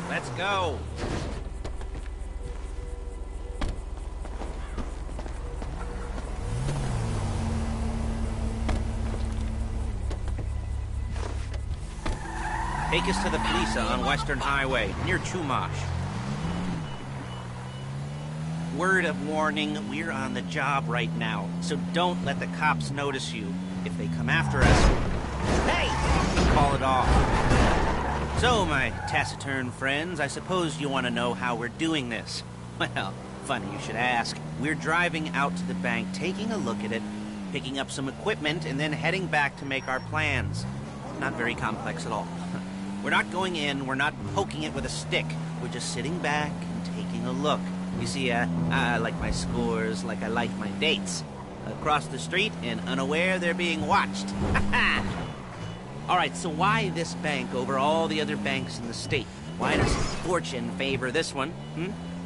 Let's go. Take us to the police on Western Highway, near Chumash. Word of warning, we're on the job right now, so don't let the cops notice you. If they come after us, hey, call it off. So, my taciturn friends, I suppose you want to know how we're doing this. Well, funny you should ask. We're driving out to the bank, taking a look at it, picking up some equipment, and then heading back to make our plans. Not very complex at all. We're not going in, we're not poking it with a stick. We're just sitting back and taking a look. You see, I like my scores like I like my dates. Across the street and unaware they're being watched. Alright, so why this bank over all the other banks in the state? Why does fortune favor this one?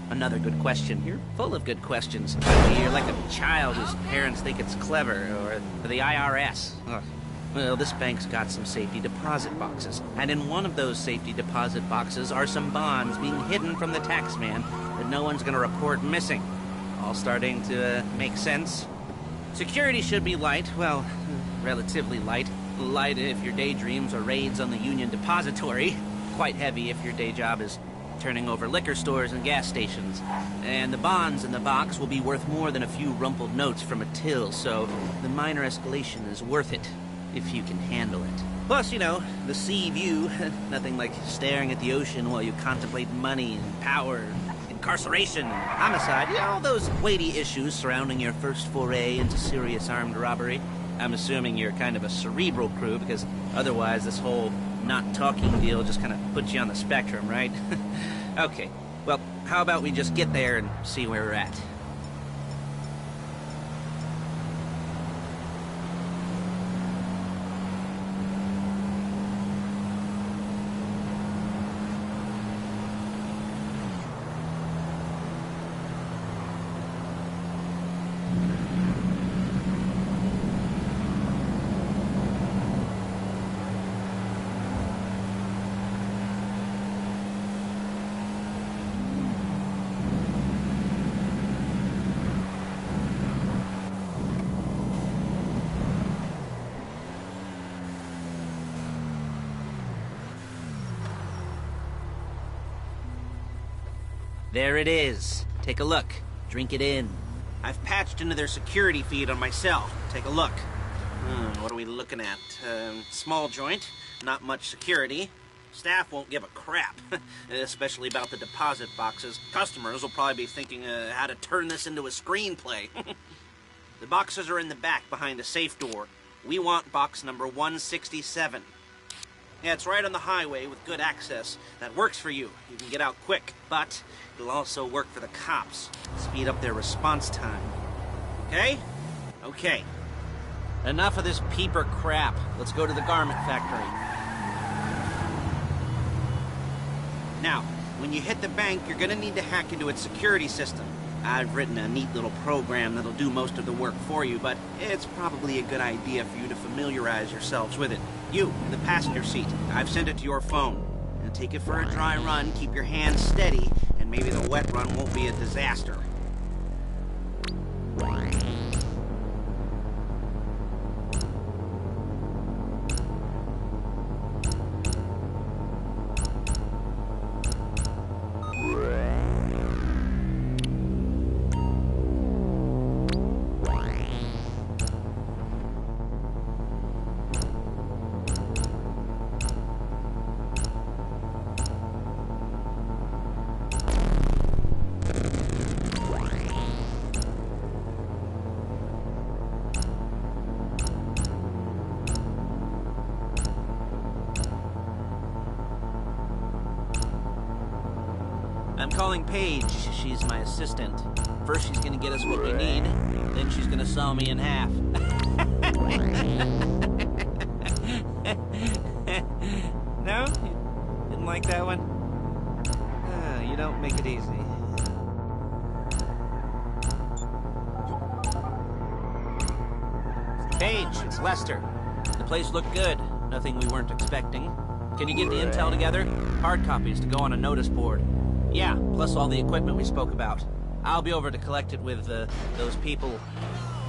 Another good question. You're full of good questions. You're like a child whose parents think it's clever, or the IRS. Ugh. Well, this bank's got some safety deposit boxes, and in one of those safety deposit boxes are some bonds being hidden from the tax man that no one's gonna report missing. All starting to make sense? Security should be light, well, relatively light. Light if your daydreams are raids on the Union Depository. Quite heavy if your day job is turning over liquor stores and gas stations. And the bonds in the box will be worth more than a few rumpled notes from a till, so the minor escalation is worth it, if you can handle it. Plus, you know, the sea view, nothing like staring at the ocean while you contemplate money and power, incarceration, homicide, you know, all those weighty issues surrounding your first foray into serious armed robbery. I'm assuming you're kind of a cerebral crew, because otherwise this whole not talking deal just kind of puts you on the spectrum, right? Okay, well, how about we just get there and see where we're at? There it is. Take a look. Drink it in. I've patched into their security feed on my cell. Take a look. What are we looking at? Small joint, not much security. Staff won't give a crap, especially about the deposit boxes. Customers will probably be thinking how to turn this into a screenplay. The boxes are in the back behind a safe door. We want box number 167. Yeah, it's right on the highway with good access. That works for you. You can get out quick, but it'll also work for the cops. Speed up their response time. Okay? Okay. Enough of this peeper crap. Let's go to the garment factory. Now, when you hit the bank, you're gonna need to hack into its security system. I've written a neat little program that'll do most of the work for you, but it's probably a good idea for you to familiarize yourselves with it. You, in the passenger seat, I've sent it to your phone. Now take it for a dry run, keep your hands steady, and maybe the wet run won't be a disaster. I'm calling Paige. She's my assistant. First she's gonna get us what we need, then she's gonna saw me in half. No? You didn't like that one? You don't make it easy. Paige, it's Lester. The place looked good. Nothing we weren't expecting. Can you get the intel together? Hard copies to go on a notice board. Yeah, plus all the equipment we spoke about. I'll be over to collect it with, those people.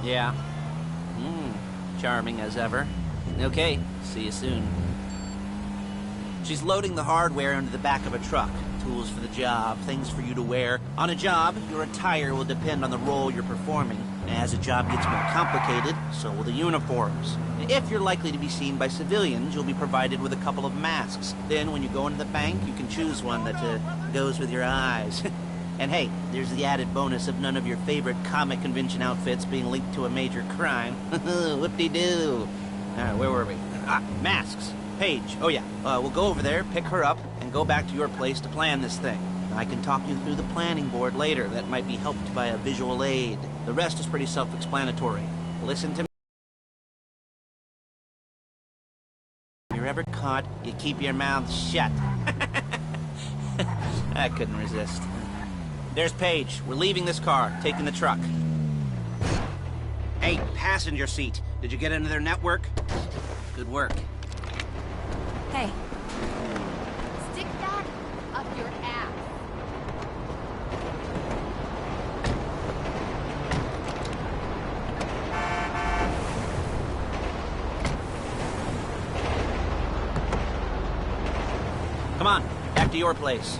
Yeah. Charming as ever. Okay, see you soon. She's loading the hardware into the back of a truck. Tools for the job, things for you to wear. On a job, your attire will depend on the role you're performing. As a job gets more complicated, so will the uniforms. If you're likely to be seen by civilians, you'll be provided with a couple of masks. Then when you go into the bank, you can choose one that goes with your eyes. And hey, there's the added bonus of none of your favorite comic convention outfits being linked to a major crime. Whoop-de-doo. Where were we? Masks. Paige. Oh yeah, we'll go over there, pick her up, and go back to your place to plan this thing. I can talk you through the planning board later. That might be helped by a visual aid. The rest is pretty self-explanatory. Listen to me. If you're ever caught, you keep your mouth shut. I couldn't resist. There's Paige. We're leaving this car, taking the truck. Hey, passenger seat. Did you get into their network? Good work. Hey. Stick that up your ass. Come on, back to your place.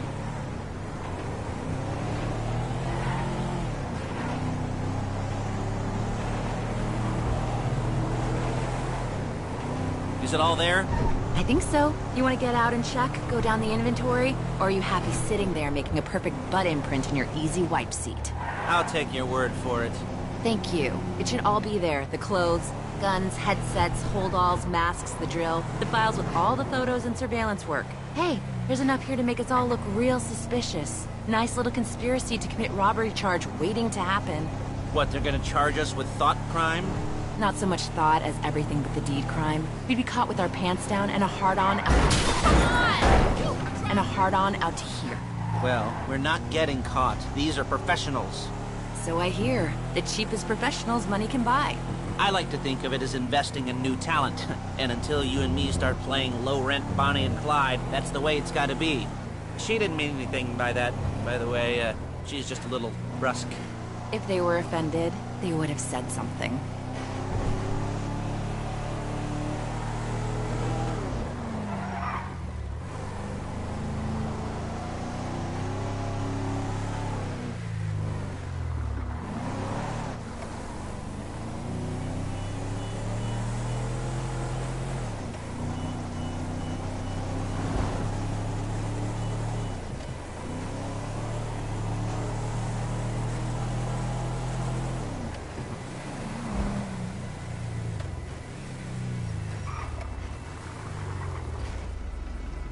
Is it all there? I think so. You want to get out and check, go down the inventory, or are you happy sitting there making a perfect butt imprint in your easy wipe seat? I'll take your word for it. Thank you. It should all be there. The clothes, guns, headsets, holdalls, masks, the drill. The files with all the photos and surveillance work. Hey, there's enough here to make us all look real suspicious. Nice little conspiracy to commit robbery charge waiting to happen. What, they're gonna charge us with thought crime? Not so much thought as everything but the deed crime. We'd be caught with our pants down and a hard-on out to here. Well, we're not getting caught. These are professionals. So I hear. The cheapest professionals money can buy. I like to think of it as investing in new talent. And until you and me start playing low-rent Bonnie and Clyde, that's the way it's gotta be. She didn't mean anything by that, by the way. She's just a little brusque. If they were offended, they would have said something.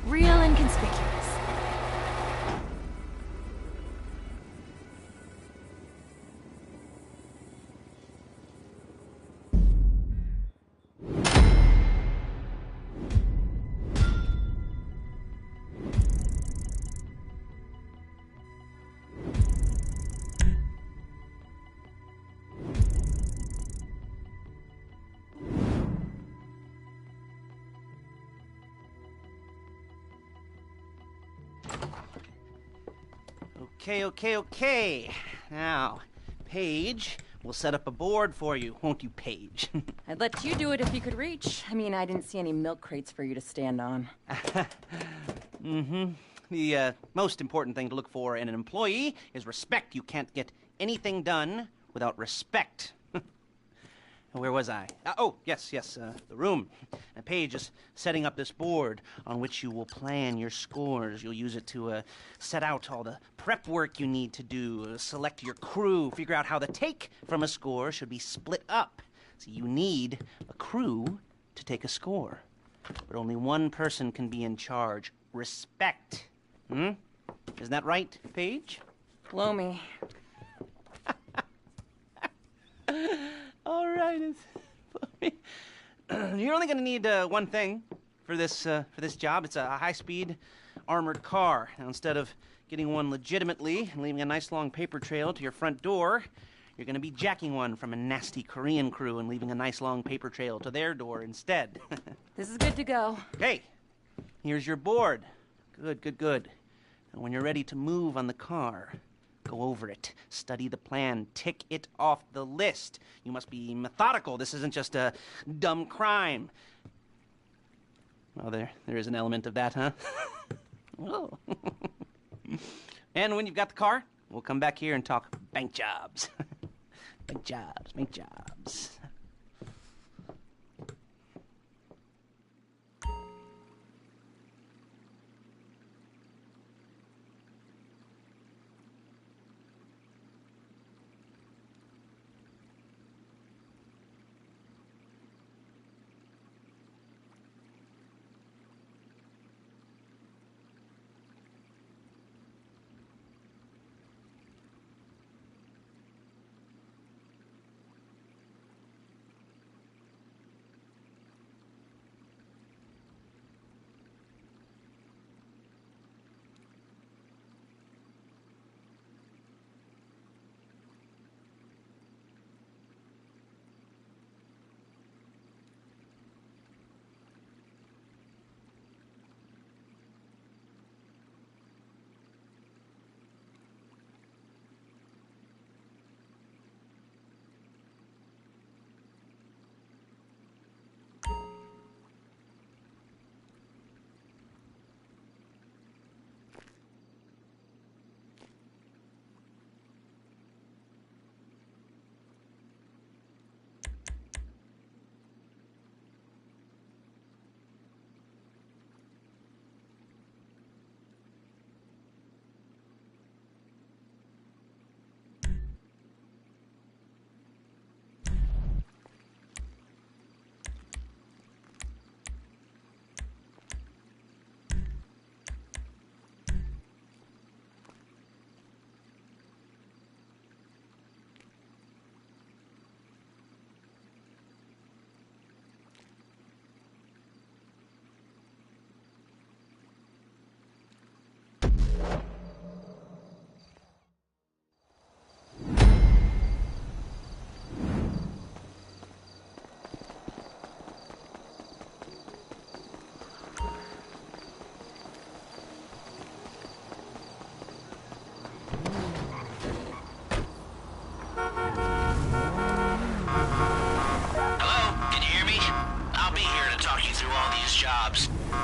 Real inconspicuous. Okay. Now, Paige, we'll set up a board for you, won't you, Paige? I'd let you do it if you could reach. I mean, I didn't see any milk crates for you to stand on. The most important thing to look for in an employee is respect. You can't get anything done without respect. Where was I? Yes, the room. Paige is setting up this board on which you will plan your scores. You'll use it to set out all the prep work you need to do, select your crew, figure out how the take from a score should be split up. So you need a crew to take a score. But only one person can be in charge. Respect. Isn't that right, Paige? Blow me. All right, you're only going to need one thing for this job. It's a high-speed armored car. Now, instead of getting one legitimately and leaving a nice long paper trail to your front door, you're going to be jacking one from a nasty Korean crew and leaving a nice long paper trail to their door instead. This is good to go. Hey, here's your board. Good. And when you're ready to move on the car, go over it, study the plan, tick it off the list. You must be methodical. This isn't just a dumb crime. Well, there is an element of that, huh? Whoa. And when you've got the car, we'll come back here and talk bank jobs. Bank jobs.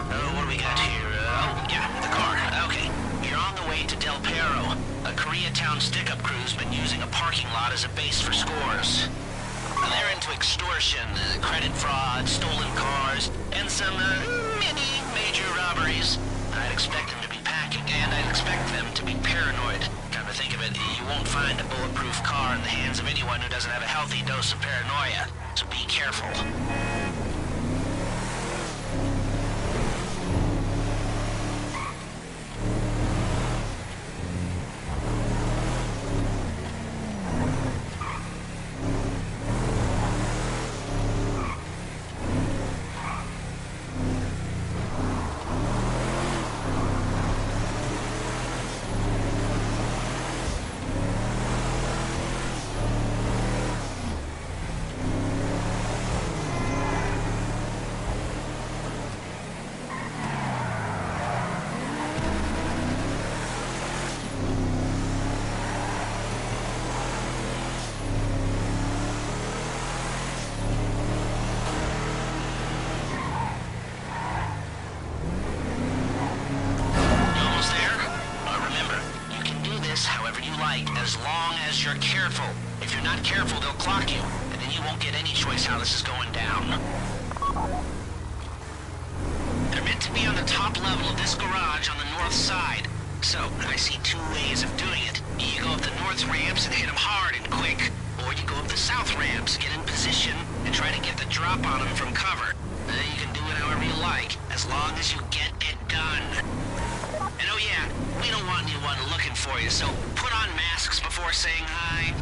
What do we got here? Yeah, the car. Okay. You're on the way to Del Perro. A Koreatown stick-up crew's been using a parking lot as a base for scores. They're into extortion, credit fraud, stolen cars, and some, mini major robberies. I'd expect them to be packing, and I'd expect them to be paranoid. Come to think of it, you won't find a bulletproof car in the hands of anyone who doesn't have a healthy dose of paranoia, so be careful. As long as you're careful. If you're not careful, they'll clock you, and then you won't get any choice how this is going down. They're meant to be on the top level of this garage on the north side. So, I see two ways of doing it. You go up the north ramps and hit them hard and quick, or you go up the south ramps, get in position, and try to get the drop on them from cover. You can do it however you like, as long as you get it done. And oh yeah, we don't want anyone looking for you, so put on masks before saying hi.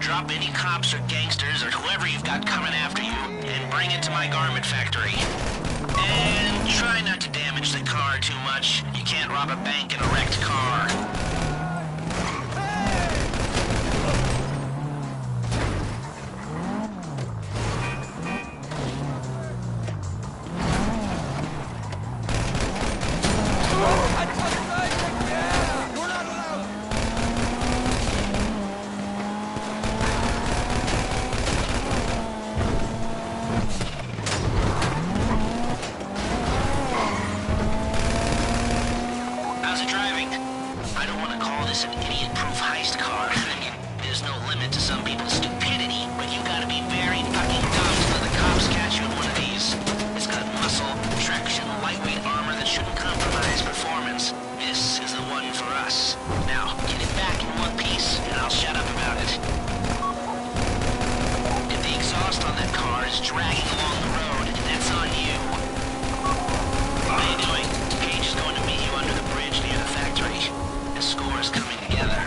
Drop any cops or gangsters or whoever you've got coming after you, and bring it to my garment factory. And try not to damage the car too much. You can't rob a bank in a wrecked car. How's it driving? I don't want to call this an idiot-proof heist car. I mean, there's no limit to some people's stupidity, but you gotta be very fucking dumb to let the cops catch you in one of these. It's got muscle, traction, lightweight armor that shouldn't compromise performance. This is the one for us. Now, get it back in one piece, and I'll shut up about it. If the exhaust on that car is dragging along the road, that's on you. How you doing? Paige is going to meet you under the bridge near the factory. The score is coming together.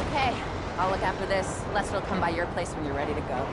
Okay, I'll look after this. Lester will come by your place when you're ready to go.